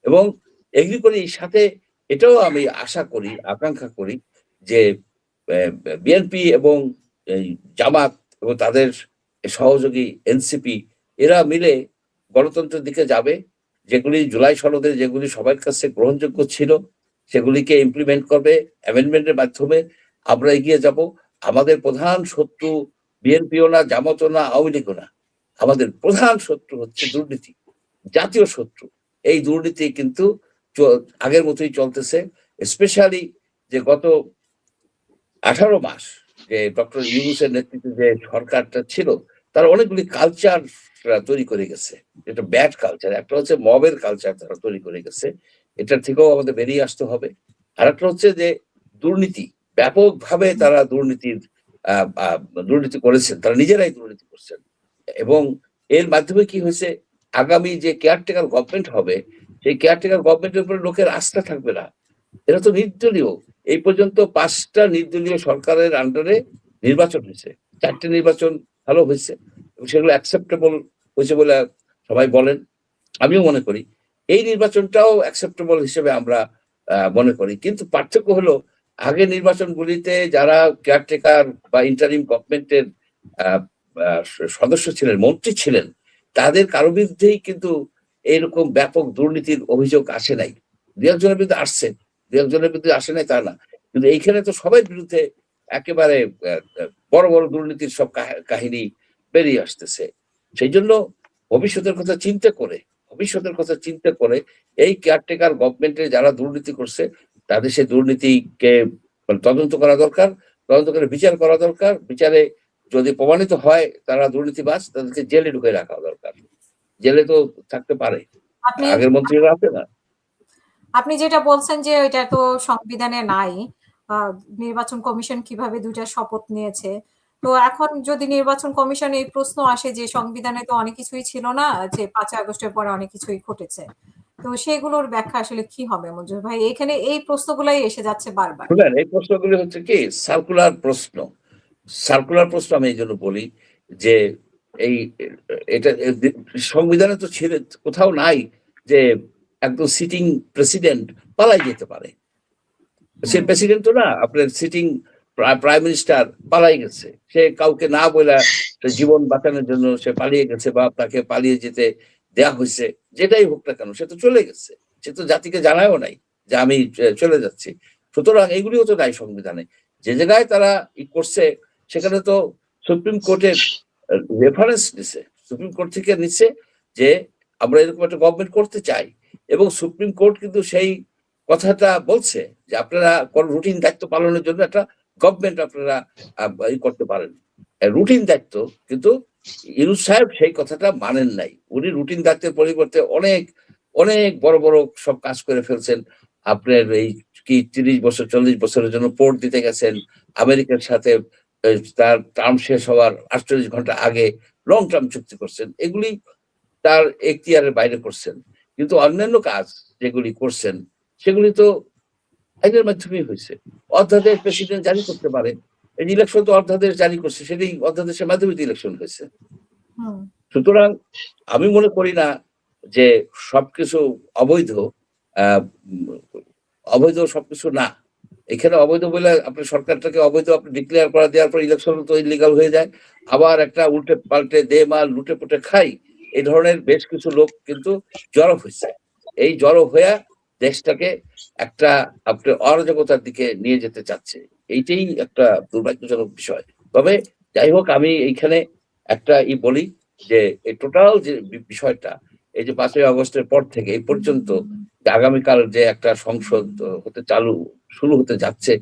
এবং এগ্রি করি, সাথে এটাও আমি আশা করি, আকাঙ্ক্ষা করি যে বিএনপি এবং এই জামাত এবং তাদের সহযোগী এনসিপি এরা মিলে গণতন্ত্রের দিকে যাবে। যেগুলি জুলাই সনদে যেগুলি সবার কাছে গ্রহণযোগ্য ছিল সেগুলিকে ইমপ্লিমেন্ট করবে অ্যামেন্ডমেন্টের মাধ্যমে। আমরা এগিয়ে যাব। আমাদের প্রধান শত্রু বিএনপিও না, জামাতও না, আওয়ামী লীগও না। আমাদের প্রধান শত্রু হচ্ছে দুর্নীতি, জাতীয় শত্রু। এই দুর্নীতি কিন্তু আগের মতোই চলতেছে। স্পেশালি যে গত 18 মাস যে ডক্টর ইউনূসের নেতৃত্বে যে সরকারটা ছিল, তারা অনেকগুলি কালচার তৈরি করে গেছে। এটা ব্যাড কালচার। একটা হচ্ছে মবের কালচার তারা তৈরি করে গেছে। এটার থেকেও আমাদের বেরিয়ে আসতে হবে। আর একটা হচ্ছে যে দুর্নীতি, ব্যাপকভাবে তারা দুর্নীতি করেছেন, তারা নিজেরাই দুর্নীতি করছেন। এবং এর মাধ্যমে কি হয়েছে, আগামী যে কেয়ারটেকার গভর্নমেন্ট হবে, সেই কেয়ারটেকার গভর্নমেন্টের উপরে লোকের আস্থা থাকবে না। এরা তো নির্দলীয়। এই পর্যন্ত 5টা নির্দলীয় সরকারের আন্ডারে নির্বাচন হয়েছে। 4টে নির্বাচন ভালো হয়েছে এবং সেগুলো অ্যাকসেপ্টেবল হয়েছে বলে সবাই বলেন। আমিও মনে করি এই নির্বাচনটাও অ্যাকসেপ্টেবল হিসেবে আমরা মনে করি। কিন্তু পার্থক্য হলো, আগে নির্বাচনগুলিতে যারা কেয়ারটেকার বা ইন্টারিম গভর্নমেন্টের সদস্য ছিলেন, মন্ত্রী ছিলেন, তাদের কারো বিরুদ্ধেই কিন্তু এরকম ব্যাপক দুর্নীতির অভিযোগ আসে নাই। দু একজনের বিরুদ্ধে আসছে, দু একজনের বিরুদ্ধে আসে নাই তা না, কিন্তু এইখানে তো সবার বিরুদ্ধে একেবারে বড় বড় দুর্নীতির সব কাহিনী বেরিয়ে আসতেছে। সেই জন্য ভবিষ্যতের কথা চিন্তা করে এই কেয়ারটেকার গভর্নমেন্টে যারা দুর্নীতি করছে তাদের সেই দুর্নীতিকে তদন্ত করা দরকার, তদন্ত করে বিচার করা দরকার। বিচারে যদি প্রমাণিত হয় তারা দুর্নীতিবাজ, তাদেরকে জেলে ঢুকে রাখা দরকার। জেলে তো থাকতে পারে, আগের মন্ত্রীরা আছে না। আপনি যেটা বলছেন যে এটা তো সংবিধানে নাই, নির্বাচন কমিশন কিভাবে 2টা শপথ নিয়েছে। তো এখন যদি নির্বাচন কমিশন এই প্রশ্ন আসে যে সংবিধানে তো অনেক কিছুই ছিল না, যে 5 আগস্টের পরে অনেক কিছুই ঘটেছে, তো সেগুলোর ব্যাখ্যা আসলে কি হবে মঞ্জুর ভাই? এখানে এই প্রশ্নগুলাই এসে যাচ্ছে বারবার। এই প্রশ্নগুলি হচ্ছে কি সার্কুলার প্রশ্ন। আমি এই জন্য বলি যে এটা সংবিধানে তো কোথাও নাই যে একদম সিটিং প্রেসিডেন্ট পালাই যেতে পারে। সে প্রেসিডেন্ট তো না, আপনার সিটিং প্রাইম মিনিস্টার পালাই গেছে, সে কাউকে না বলে জীবন বাঁচানোর জন্য সে পালিয়ে গেছে বা তাকে পালিয়ে যেতে দেয়া হয়েছে, যেটাই হোক না কেন সে তো চলে গেছে, সে তো জাতিকে জানায়ও নাই যে আমি চলে যাচ্ছি। সুতরাং এইগুলিও তো নাই সংবিধানে। যে জায়গায় তারা করছে সেখানে তো সুপ্রিম কোর্টের রেফারেন্স নিছে, সুপ্রিম কোর্ট থেকে নিচ্ছে যে আমরা এরকম একটা গভর্নমেন্ট করতে চাই, এবং সুপ্রিম কোর্ট কিন্তু সেই কথাটা বলছে যে আপনারা কোন রুটিন দায়িত্ব পালনের জন্য একটা গভর্নমেন্ট আপনারা করতে পারেন, রুটিন দায়িত্ব। কিন্তু ইউনূস সাহেব সেই কথাটা মানেন নাই। উনি রুটিন দায়িত্বের পরিবর্তে অনেক অনেক বড় বড় সব কাজ করে ফেলছেন। আপনার এই কি 30 বছর 40 বছরের জন্য পোর্ট দিতে গেছেন, আমেরিকার সাথে তার টার্ম শেষ হওয়ার 48 ঘন্টা আগে লং টার্ম চুক্তি করছেন। এগুলি তার এখতিয়ারের বাইরে করছেন। কিন্তু অন্যান্য কাজ যেগুলি করছেন সেগুলি তো আইনের মাধ্যমেই হয়েছে। অধ্যাদেশ প্রেসিডেন্ট জারি করতে পারে, ইলেকশন তো অধ্যাদেশ জারি করছে, সেটাই অধ্যাদেশের মাধ্যমে ইলেকশন হয়েছে। সুতরাং আমি মনে করি না যে সবকিছু অবৈধ, অবৈধ সবকিছু না। এখানে অবৈধ বলে আপনি সরকারটাকে অবৈধ আপনি ডিক্লেয়ার করা দেওয়ার পর ইলেকশন তো ইলিগাল হয়ে যায়, আবার একটা উল্টে পাল্টে দে মাল লুটে পুটে খাই, এই ধরনের বেশ কিছু লোক কিন্তু জড়ো হয়েছে। এই জড়ো হয়ে দেশটাকে একটা আপনি অরাজকতার দিকে নিয়ে যেতে চাচ্ছে, এইটাই একটা দুর্ভাগ্যজনক বিষয়। তবে যাই হোক, আমি এইখানে একটা বলি যে এই টোটাল যে বিষয়টা, এই যে 5ই আগস্টের পর থেকে এই পর্যন্ত আগামীকাল যে একটা সংসদ হতে শুরু হতে যাচ্ছে,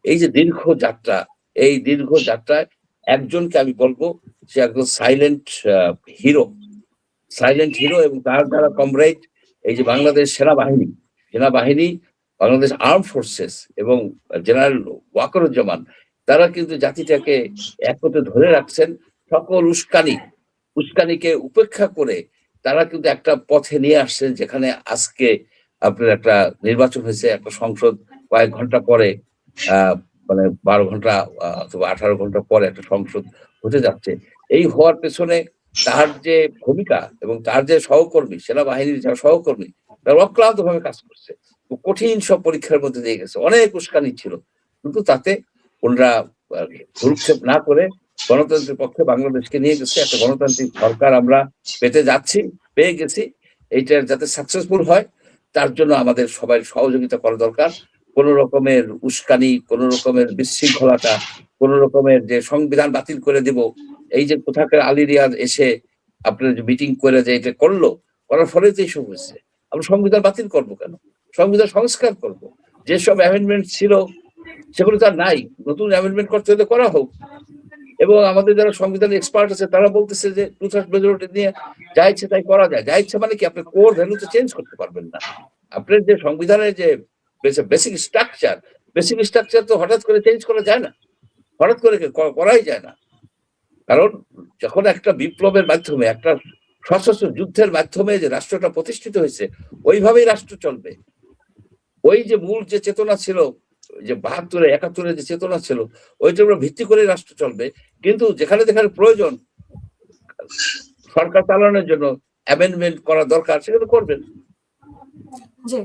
এই যে দীর্ঘ যাত্রা, এই দীর্ঘ যাত্রায় একজনকে আমি বলবো সে একজন সাইলেন্ট হিরো, এবং তার যারা কমরেড, এই যে বাংলাদেশ সেনাবাহিনী, বাংলাদেশ আর্ম ফোর্সেস এবং জেনারেল ওয়াকারুজ্জামান, তারা কিন্তু জাতিটাকে একত্রে ধরে রাখছেন। সকল উস্কানিকে উপেক্ষা করে তারা কিন্তু একটা পথে নিয়ে আসছেন, যেখানে আজকে আপনার একটা নির্বাচন হয়েছে, একটা সংসদ কয়েক ঘন্টা পরে, মানে 12 ঘন্টা অথবা 18 ঘন্টা পরে একটা সংসদ হতে যাচ্ছে। এই হওয়ার পেছনে তার যে ভূমিকা এবং তার যে সহকর্মী, সেনাবাহিনীর যারা সহকর্মী, তারা অক্লান্ত ভাবে কাজ করছে, কঠিন সব পরীক্ষার মধ্যে দিয়ে গেছে, অনেক উস্কানি ছিল, কিন্তু তাতে ওনারা ভ্রুক্ষেপ না করে গণতন্ত্রের পক্ষে বাংলাদেশকে নিয়ে গেছে। একটা গণতান্ত্রিক সরকার আমরা পেয়ে গেছি। এইটার যাতে সাকসেসফুল হয় তার জন্য আমাদের সবাই সহযোগিতা করা দরকার। কোন রকমের উস্কানি, কোন রকমের বিশৃঙ্খলাটা, কোন রকমের যে সংবিধান বাতিল করে দিব, এই যে কোথাকার আলী রিয়াজ এসে আপনার যে মিটিং করে যে এটা করার ফলে তো এইসব হয়েছে। আমরা সংবিধান বাতিল করব কেন? সংবিধান সংস্কার করব। যেসব অ্যামেন্ডমেন্ট ছিল সেগুলো তো আর নাই, নতুন অ্যামেন্ডমেন্ট করতে হলে করা হোক। এবং আমাদের যারা সংবিধান এক্সপার্ট আছে তারা বলতেছে যে 2/3 মেজরিটি নিয়ে যা ইচ্ছে তাই করা যায়। যা ইচ্ছে মানে কি, আপনি কোর ভ্যালু তো চেঞ্জ করতে পারবেন না। আপনার যে সংবিধানের যে বেসিক স্ট্রাকচার তো হঠাৎ করে চেঞ্জ করা যায় না, হঠাৎ করে করাই যায় না। কারণ যখন একটা বিপ্লবের মাধ্যমে, একটা সশস্ত্র যুদ্ধের মাধ্যমে যে রাষ্ট্রটা প্রতিষ্ঠিত হয়েছে, ওইভাবেই রাষ্ট্র চলবে। ওই যে মূল যে চেতনা ছিল, যে 72 71 যে চেতনা ছিল, ওইটার উপর ভিত্তি করে রাষ্ট্র চলবে। কিন্তু যেখানে যেখানে প্রয়োজন সরকার চালানোর জন্য অ্যামেন্ডমেন্ট করা দরকার, সেগুলো করবেন। জি।